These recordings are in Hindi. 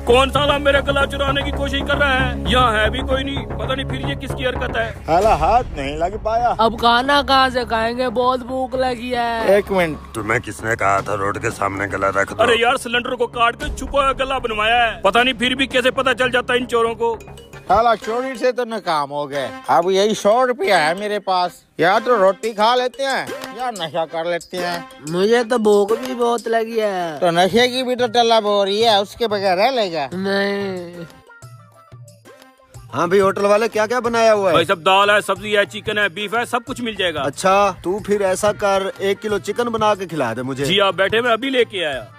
कौन साला मेरा गला चुराने की कोशिश कर रहा है? यहाँ है भी कोई नहीं, पता नहीं फिर ये किसकी हरकत है। हाला हाथ नहीं लग पाया। अब खाना कहाँ से खाएंगे, बहुत भूख लगी है। एक मिनट, तुम्हें किसने कहा था रोड के सामने गला रख दो? अरे यार सिलेंडर को काट के छुपा हुआ गला बनवाया है, पता नहीं फिर भी कैसे पता चल जाता है इन चोरों को। हाला चोरी से तो नाकाम हो गए। अब यही 100 रुपया है मेरे पास, या तो रोटी खा लेते हैं या नशा कर लेते हैं। मुझे तो भूख भी बहुत लगी है। तो नशे की भी तो तलब हो रही है, उसके बगैर रह लेगा? नहीं। हाँ भाई, होटल वाले क्या क्या बनाया हुआ है? भाई सब दाल है, सब्जी है, चिकन है, बीफ है, सब कुछ मिल जाएगा। अच्छा, तू फिर ऐसा कर, 1 किलो चिकन बना के खिला दे मुझे। जी आप बैठे, मैं अभी लेके आया।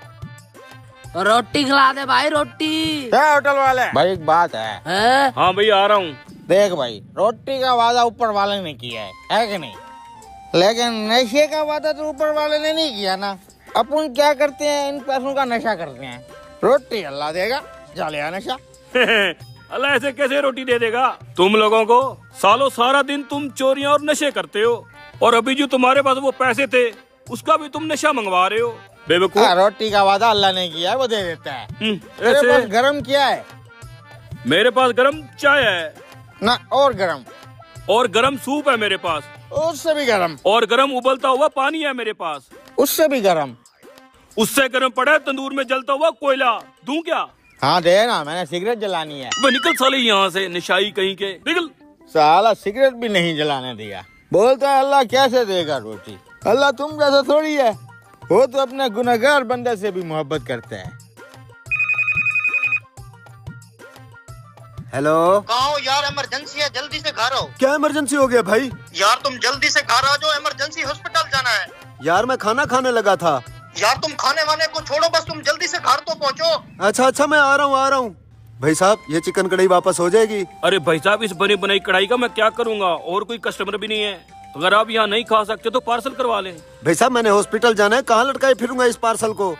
रोटी खिला दे भाई, रोटी। क्या होटल वाले? भाई एक बात है। हाँ भाई आ रहा हूँ। देख भाई, रोटी का वादा ऊपर वाले ने किया है कि नहीं? लेकिन नशे का वादा तो ऊपर वाले ने नहीं किया ना। अपन क्या करते हैं, इन पैसों का नशा करते हैं। रोटी अल्लाह देगा, जालिया नशा। अल्लाह ऐसे कैसे रोटी दे देगा तुम लोगों को? सालों सारा दिन तुम चोरियां और नशे करते हो, और अभी जो तुम्हारे पास वो पैसे थे उसका भी तुम नशा मंगवा रहे हो, बेवकूफ। रोटी का वादा अल्लाह ने किया है, वो दे देता है। तेरे ऐसे पास गरम क्या है? मेरे पास गरम चाय है ना, और गरम? और गरम सूप है मेरे पास, उससे भी गरम? और गरम उबलता हुआ पानी है मेरे पास, उससे भी गरम? उससे गरम पड़ा है तंदूर में जलता हुआ कोयला। दूं क्या? हाँ दे ना, मैंने सिगरेट जलानी है। बे निकल साले यहाँ से, निशाई कहीं के, निकल। साला सिगरेट भी नहीं जलाने दिया। बोलता है अल्लाह कैसे देगा रोटी? अल्लाह तुम जैसा थोड़ी है, वो तो अपने गुनहगार बंदे से भी मोहब्बत करते हैं। हेलो, कहाँ हो यार? इमरजेंसी है, जल्दी से घर आओ। क्या इमरजेंसी हो गया भाई? यार तुम जल्दी से घर आ जाओ, इमरजेंसी हॉस्पिटल जाना है। यार मैं खाना खाने लगा था। यार तुम खाने वाने को छोड़ो, बस तुम जल्दी से घर तो पहुँचो। अच्छा मैं आ रहा हूँ। भाई साहब, ये चिकन कढ़ाई वापस हो जाएगी? अरे भाई साहब, इस बनी बनाई कढ़ाई का मैं क्या करूँगा, और कोई कस्टमर भी नहीं है। अगर आप यहाँ नहीं खा सकते तो पार्सल करवा लें। भाई साहब, मैंने हॉस्पिटल जाना है, कहाँ लटकाए फिरूंगा इस पार्सल को?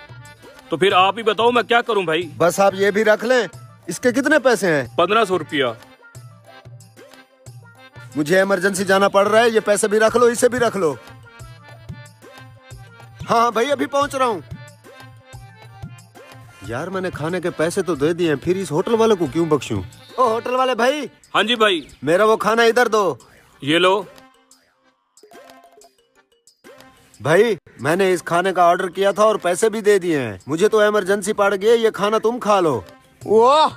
तो फिर आप ही बताओ मैं क्या करूँ भाई। बस आप ये भी रख लें। इसके कितने पैसे हैं? 1500 रुपया। मुझे इमरजेंसी जाना पड़ रहा है, ये पैसे भी रख लो, इसे भी रख लो। हाँ भाई, अभी पहुंच रहा हूँ। यार मैंने खाने के पैसे तो दे दिए, फिर इस होटल वाले को क्यों बख्शूं? ओ होटल वाले भाई। हाँ जी भाई। मेरा वो खाना इधर दो। ये लो भाई, मैंने इस खाने का ऑर्डर किया था और पैसे भी दे दिए हैं। मुझे तो इमरजेंसी पड़ गई, ये खाना तुम खा लो। वाह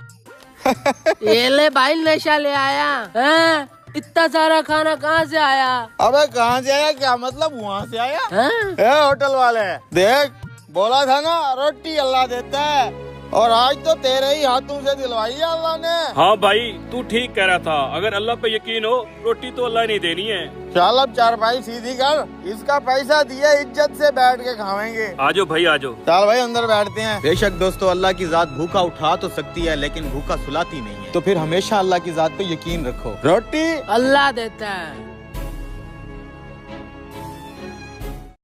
ये ले भाई, नशा ले आया है। इतना सारा खाना कहाँ से आया? अबे कहाँ से आया? क्या मतलब वहाँ से आया? हैं? होटल वाले देख, बोला था ना रोटी अल्लाह देता है, और आज तो तेरे ही हाथों से दिलवाई है अल्लाह ने। हाँ भाई, तू ठीक कह रहा था। अगर अल्लाह पे यकीन हो, रोटी तो अल्लाह ने देनी है। चल अब चारपाई सीधी कर, इसका पैसा दिए, इज्जत से बैठ के खावेंगे। आजो भाई आजो। चल भाई अंदर बैठते हैं। बेशक दोस्तों, अल्लाह की जात भूखा उठा तो सकती है, लेकिन भूखा सुलाती नहीं है। तो फिर हमेशा अल्लाह की जात पे यकीन रखो। रोटी अल्लाह देता है।